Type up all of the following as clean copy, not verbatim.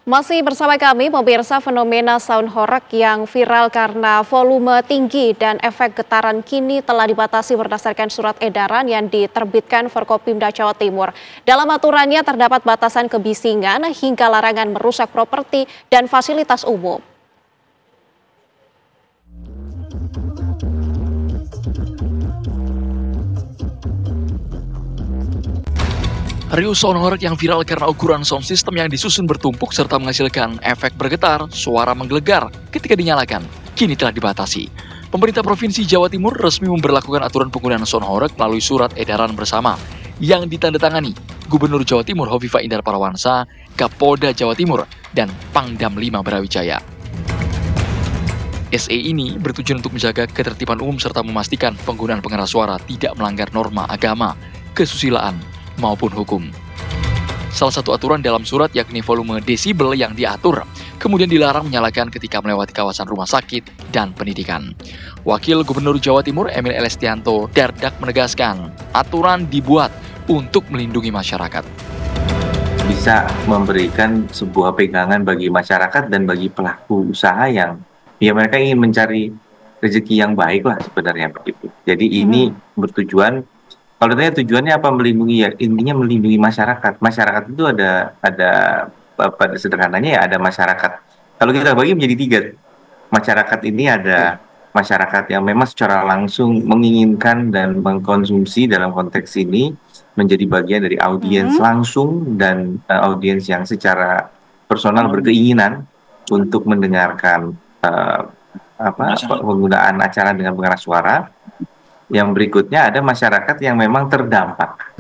Masih bersama kami, pemirsa, fenomena sound horeg yang viral karena volume tinggi dan efek getaran kini telah dibatasi berdasarkan surat edaran yang diterbitkan Forkopimda Jawa Timur. Dalam aturannya terdapat batasan kebisingan hingga larangan merusak properti dan fasilitas umum. Riuh sound horeg yang viral karena ukuran sound system yang disusun bertumpuk serta menghasilkan efek bergetar, suara menggelegar ketika dinyalakan, kini telah dibatasi. Pemerintah Provinsi Jawa Timur resmi memberlakukan aturan penggunaan sound horeg melalui surat edaran bersama yang ditandatangani Gubernur Jawa Timur Hovifah Indar Parawansa, Kapolda Jawa Timur, dan Pangdam 5 Brawijaya. SE ini bertujuan untuk menjaga ketertiban umum serta memastikan penggunaan pengeras suara tidak melanggar norma agama, kesusilaan, maupun hukum. Salah satu aturan dalam surat yakni volume desibel yang diatur, kemudian dilarang menyalakan ketika melewati kawasan rumah sakit dan pendidikan. Wakil Gubernur Jawa Timur Emil Elestianto Dardak menegaskan, aturan dibuat untuk melindungi masyarakat. Bisa memberikan sebuah pegangan bagi masyarakat dan bagi pelaku usaha yang mereka ingin mencari rezeki yang baik lah sebenarnya begitu. Jadi ini bertujuan, kalau tanya tujuannya apa, melindungi, ya intinya melindungi masyarakat. Masyarakat itu ada pada sederhananya ya ada masyarakat. Kalau kita bagi menjadi tiga, masyarakat ini ada masyarakat yang memang secara langsung menginginkan dan mengkonsumsi dalam konteks ini menjadi bagian dari audiens langsung dan audiens yang secara personal berkeinginan untuk mendengarkan penggunaan acara dengan pengeras suara. Yang berikutnya ada masyarakat yang memang terdampak.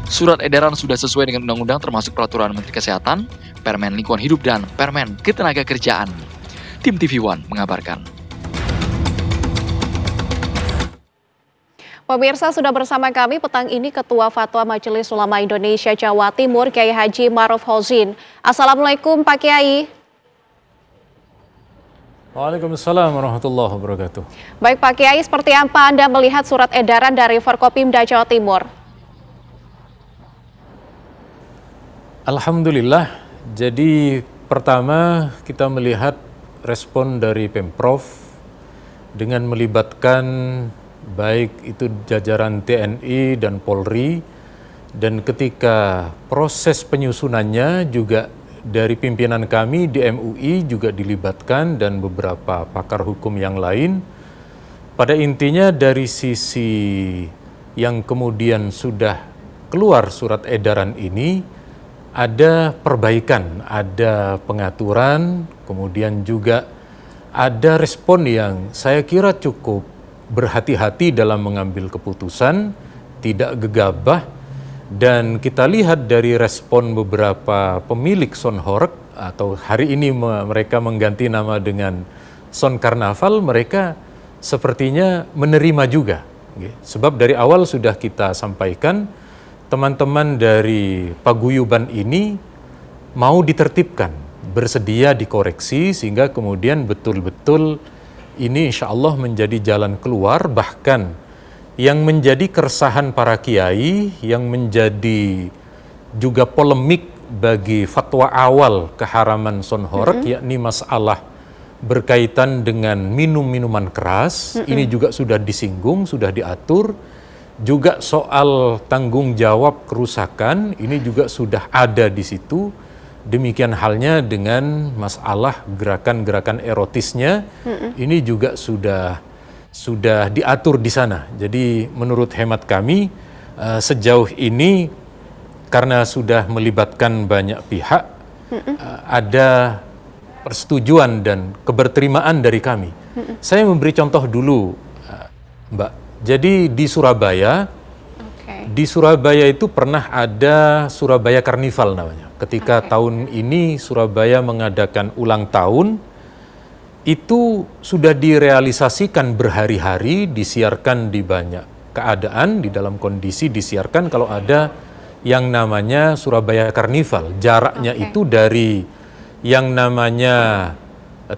Surat edaran sudah sesuai dengan undang-undang termasuk peraturan Menteri Kesehatan, Permen Lingkungan Hidup, dan Permen Ketenagakerjaan. Tim TV One mengabarkan. Pemirsa, sudah bersama kami petang ini Ketua Fatwa Majelis Ulama Indonesia Jawa Timur, Kiai Haji Ma'ruf Hozin. Assalamualaikum Pak Kiai. Waalaikumsalam warahmatullahi wabarakatuh. Baik Pak Kiai, seperti apa Anda melihat surat edaran dari Forkopimda Jawa Timur? Alhamdulillah, jadi pertama kita melihat respon dari Pemprov dengan melibatkan baik itu jajaran TNI dan Polri, dan ketika proses penyusunannya juga dari pimpinan kami di MUI juga dilibatkan dan beberapa pakar hukum yang lain. Pada intinya dari sisi yang kemudian sudah keluar surat edaran ini, ada perbaikan, ada pengaturan, kemudian juga ada respon yang saya kira cukup berhati-hati dalam mengambil keputusan, tidak gegabah. Dan kita lihat dari respon beberapa pemilik sound horeg, atau hari ini mereka mengganti nama dengan sound karnaval, mereka sepertinya menerima juga. Sebab dari awal sudah kita sampaikan, teman-teman dari paguyuban ini mau ditertibkan, bersedia dikoreksi, sehingga kemudian betul-betul ini insya Allah menjadi jalan keluar. Bahkan yang menjadi keresahan para kiai, yang menjadi juga polemik bagi fatwa awal keharaman sound horeg, yakni masalah berkaitan dengan minuman keras, ini juga sudah disinggung, sudah diatur. Juga soal tanggung jawab kerusakan, ini juga sudah ada di situ. Demikian halnya dengan masalah gerakan-gerakan erotisnya, ini juga sudah diatur di sana. Jadi menurut hemat kami sejauh ini karena sudah melibatkan banyak pihak, ada persetujuan dan keberterimaan dari kami. Saya memberi contoh dulu, Mbak. Jadi di Surabaya, di Surabaya itu pernah ada Surabaya Karnival namanya. Ketika tahun ini Surabaya mengadakan ulang tahun, itu sudah direalisasikan berhari-hari, disiarkan di banyak keadaan, di dalam kondisi disiarkan kalau ada yang namanya Surabaya Karnival. Jaraknya itu dari yang namanya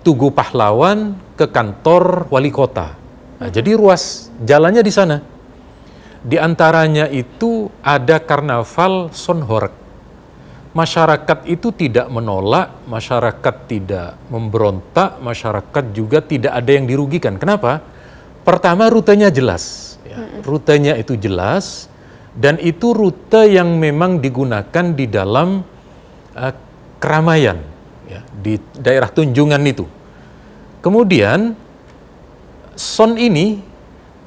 Tugu Pahlawan ke kantor wali kota. Nah, jadi ruas jalannya di sana. Di antaranya itu ada karnaval sound horeg. masyarakat itu tidak menolak, masyarakat tidak memberontak, masyarakat juga tidak ada yang dirugikan. Kenapa? Pertama, rutenya jelas. Ya. Rutenya itu jelas, dan itu rute yang memang digunakan di dalam keramaian, ya, di daerah Tunjungan itu. Kemudian, son ini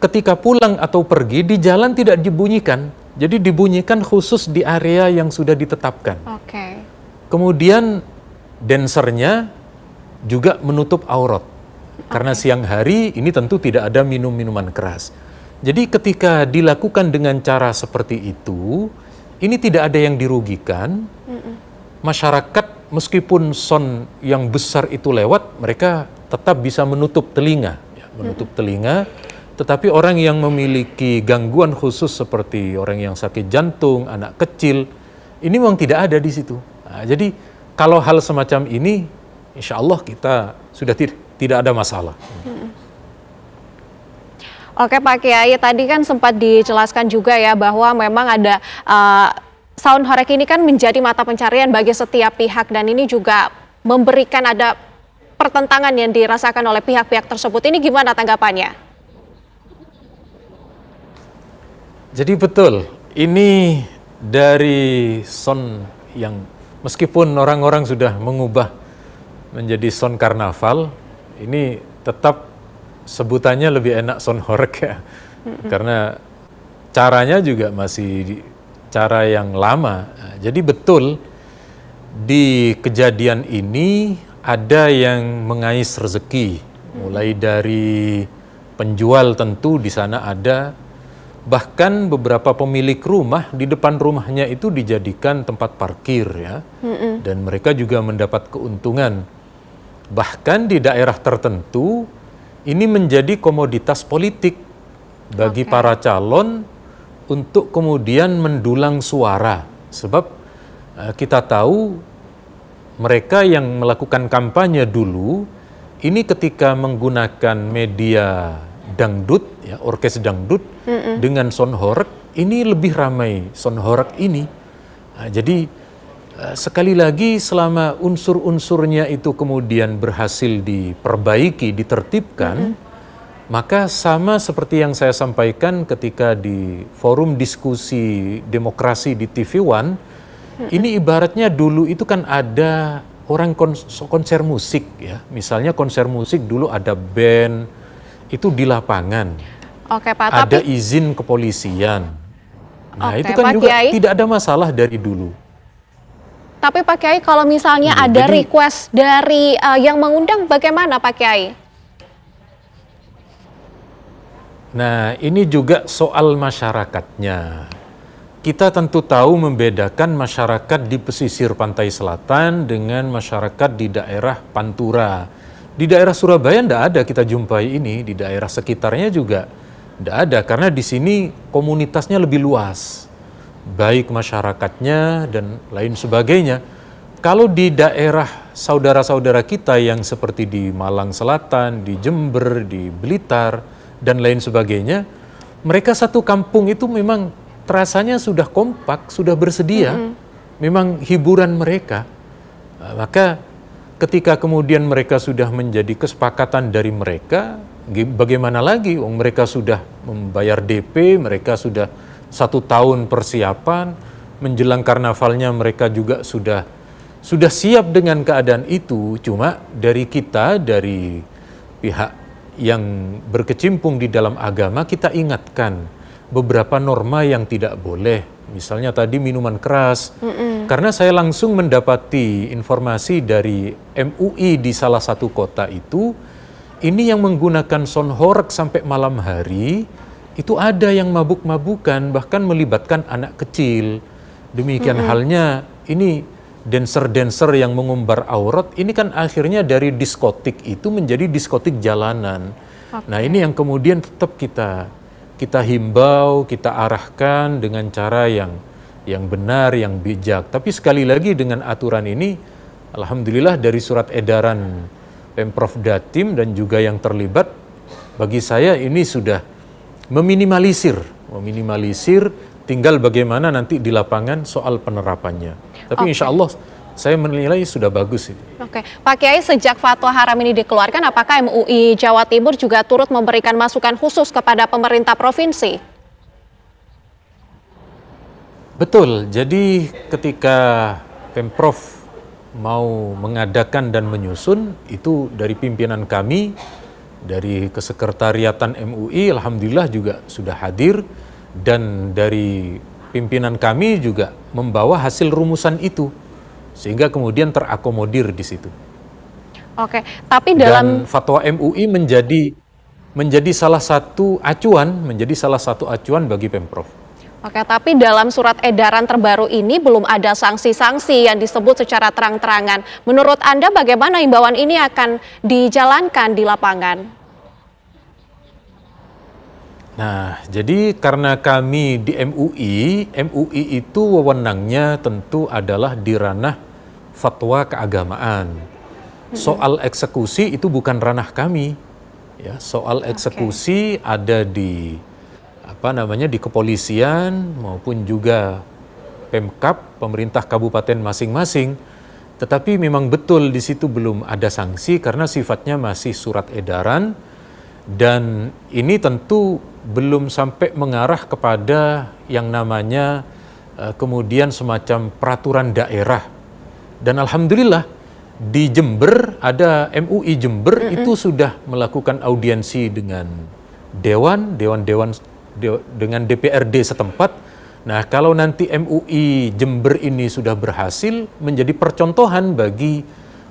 ketika pulang atau pergi di jalan tidak dibunyikan. Jadi dibunyikan khusus di area yang sudah ditetapkan. Oke. Kemudian dancernya juga menutup aurat. Karena siang hari ini tentu tidak ada minum-minuman keras. Jadi ketika dilakukan dengan cara seperti itu, ini tidak ada yang dirugikan. Masyarakat meskipun son yang besar itu lewat, mereka tetap bisa menutup telinga. Ya, menutup telinga. Tetapi orang yang memiliki gangguan khusus seperti orang yang sakit jantung, anak kecil, ini memang tidak ada di situ. Nah, jadi kalau hal semacam ini, insya Allah kita sudah tidak ada masalah. Oke Pak Kiai, tadi kan sempat dijelaskan juga ya bahwa memang ada sound horeg ini kan menjadi mata pencarian bagi setiap pihak, dan ini juga memberikan ada pertentangan yang dirasakan oleh pihak-pihak tersebut. Ini gimana tanggapannya? Jadi betul, ini dari son yang meskipun orang-orang sudah mengubah menjadi son karnaval, ini tetap sebutannya lebih enak son horeg ya. Karena caranya juga masih cara yang lama. Jadi betul, di kejadian ini ada yang mengais rezeki. Mulai dari penjual tentu di sana ada. Bahkan beberapa pemilik rumah di depan rumahnya itu dijadikan tempat parkir ya, dan mereka juga mendapat keuntungan. Bahkan di daerah tertentu ini menjadi komoditas politik bagi para calon untuk kemudian mendulang suara. Sebab kita tahu mereka yang melakukan kampanye dulu ini ketika menggunakan media dangdut, ya, orkes dangdut dengan son horeg, ini lebih ramai son horeg ini. Nah, jadi sekali lagi selama unsur-unsurnya itu kemudian berhasil diperbaiki, ditertibkan, maka sama seperti yang saya sampaikan ketika di forum diskusi demokrasi di TV One, ini ibaratnya dulu itu kan ada orang konser musik ya, misalnya konser musik dulu ada band, itu di lapangan. Oke Pak, ada tapi izin kepolisian. Nah, Oke, itu kan Pak juga Kiai, tidak ada masalah dari dulu. tapi Pak Kiai kalau misalnya ada request dari yang mengundang, bagaimana Pak Kiai? Nah, ini juga soal masyarakatnya. Kita tentu tahu membedakan masyarakat di pesisir pantai selatan dengan masyarakat di daerah Pantura. Di daerah Surabaya tidak ada kita jumpai ini, di daerah sekitarnya juga tidak ada, karena di sini komunitasnya lebih luas, baik masyarakatnya dan lain sebagainya. Kalau di daerah saudara-saudara kita yang seperti di Malang Selatan, di Jember, di Blitar, dan lain sebagainya, mereka satu kampung itu memang terasanya sudah kompak, sudah bersedia, memang hiburan mereka. Maka ketika kemudian mereka sudah menjadi kesepakatan dari mereka, bagaimana lagi? Mereka sudah membayar DP, mereka sudah 1 tahun persiapan, menjelang karnavalnya mereka juga sudah siap dengan keadaan itu. Cuma dari kita, dari pihak yang berkecimpung di dalam agama, kita ingatkan beberapa norma yang tidak boleh. Misalnya tadi minuman keras, karena saya langsung mendapati informasi dari MUI di salah satu kota itu, ini yang menggunakan son horeg sampai malam hari, itu ada yang mabuk-mabukan, bahkan melibatkan anak kecil. Demikian halnya ini dancer-dancer yang mengumbar aurat, ini kan akhirnya dari diskotik itu menjadi diskotik jalanan. Nah, ini yang kemudian tetap kita himbau, kita arahkan dengan cara yang benar, yang bijak. Tapi sekali lagi dengan aturan ini, alhamdulillah dari surat edaran Pemprov Jatim dan juga yang terlibat, bagi saya ini sudah meminimalisir, tinggal bagaimana nanti di lapangan soal penerapannya. Tapi insya Allah saya menilai sudah bagus itu. Oke, Pak Kiai, sejak fatwa haram ini dikeluarkan, apakah MUI Jawa Timur juga turut memberikan masukan khusus kepada pemerintah provinsi? Betul, jadi ketika Pemprov mau mengadakan dan menyusun, itu dari pimpinan kami, dari kesekretariatan MUI, alhamdulillah juga sudah hadir, dan dari pimpinan kami juga membawa hasil rumusan itu, sehingga kemudian terakomodir di situ. Oke, tapi dalam dan fatwa MUI menjadi salah satu acuan bagi Pemprov. Oke, tapi dalam surat edaran terbaru ini belum ada sanksi-sanksi yang disebut secara terang-terangan. Menurut Anda bagaimana himbauan ini akan dijalankan di lapangan? Nah, jadi karena kami di MUI itu wewenangnya tentu adalah di ranah fatwa keagamaan. Soal eksekusi itu bukan ranah kami. Ya, soal eksekusi ada di di kepolisian maupun juga Pemkab, pemerintah kabupaten masing-masing. Tetapi memang betul di situ belum ada sanksi karena sifatnya masih surat edaran, dan ini tentu belum sampai mengarah kepada yang namanya kemudian semacam peraturan daerah. Dan alhamdulillah di Jember ada MUI Jember itu sudah melakukan audiensi dengan dengan DPRD setempat. Nah, kalau nanti MUI Jember ini sudah berhasil menjadi percontohan bagi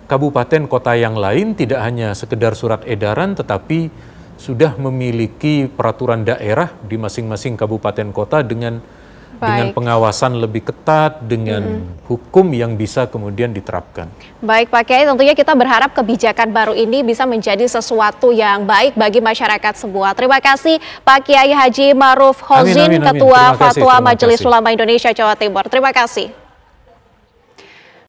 kabupaten kota yang lain, tidak hanya sekedar surat edaran tetapi sudah memiliki peraturan daerah di masing-masing kabupaten kota dengan pengawasan lebih ketat, dengan hukum yang bisa kemudian diterapkan. Baik Pak Kiai, tentunya kita berharap kebijakan baru ini bisa menjadi sesuatu yang baik bagi masyarakat semua. Terima kasih Pak Kiai Haji Ma'ruf Hozin, Ketua Fatwa Majelis Ulama Indonesia Jawa Timur. Terima kasih.